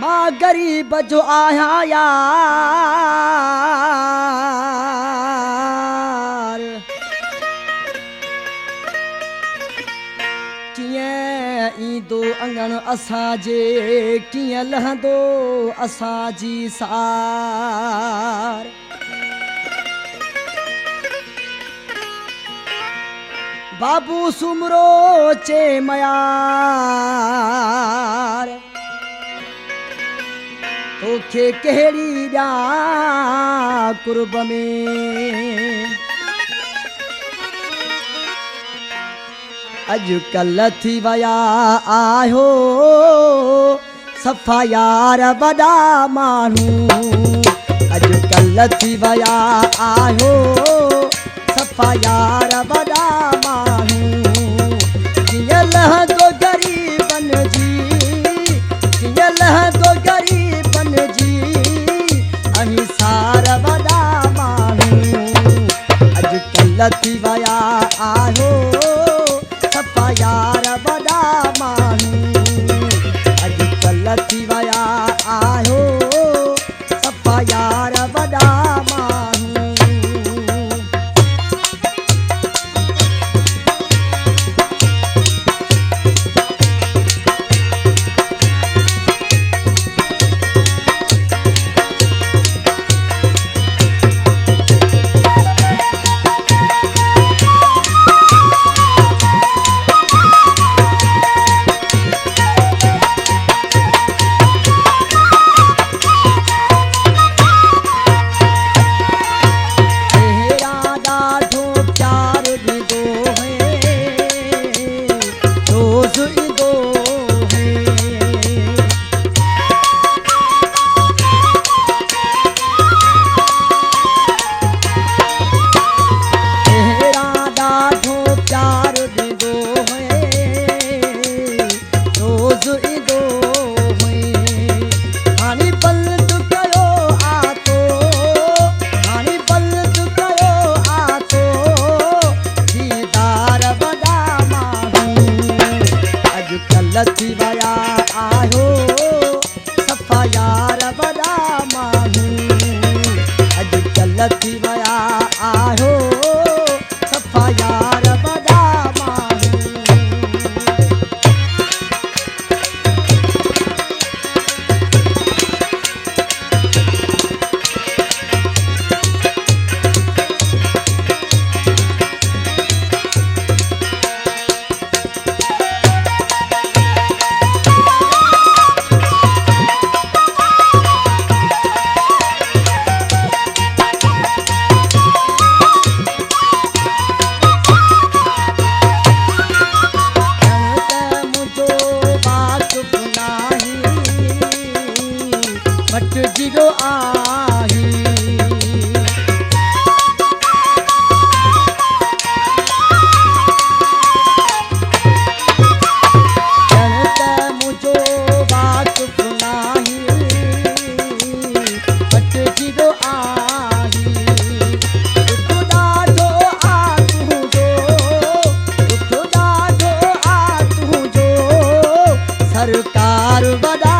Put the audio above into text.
मां गरीब जो आहियां यार कीअं ईंदो अंगण असांजे कीअं लहंदो असांजी सार बाबू सुमरो चे मयार तोखे कहिड़ी ॾियां कुर्ब में अॼुकल्ह थी विया आहियो सफ़ा यार वॾा माण्हू अॼुकल्ह थी विया आहियो सफ़ा यार वॾा माण्हू कीअं लहंदो ग़रीबनि जी कीअं लहंदो ग़रीबनि जी अहिसार वॾा माण्हू अॼुकल्ह थी विया आहियो सफ़ा यार वॾा माण्हू अॼुकल्ह थी विया आहियो सफ़ा यार वॾा माण्हू थी विया आहियो सफ़ा यार वॾा माण्हू अॼुकल्ह थी विया आहियो सफ़ा यार वॾा माण्हू जीरो आही मुझो बात सुनाही बट जीरो आही ॾाढो आ तुंहिंजो ॾाढो आ तुंहिंजो सरकार वॾा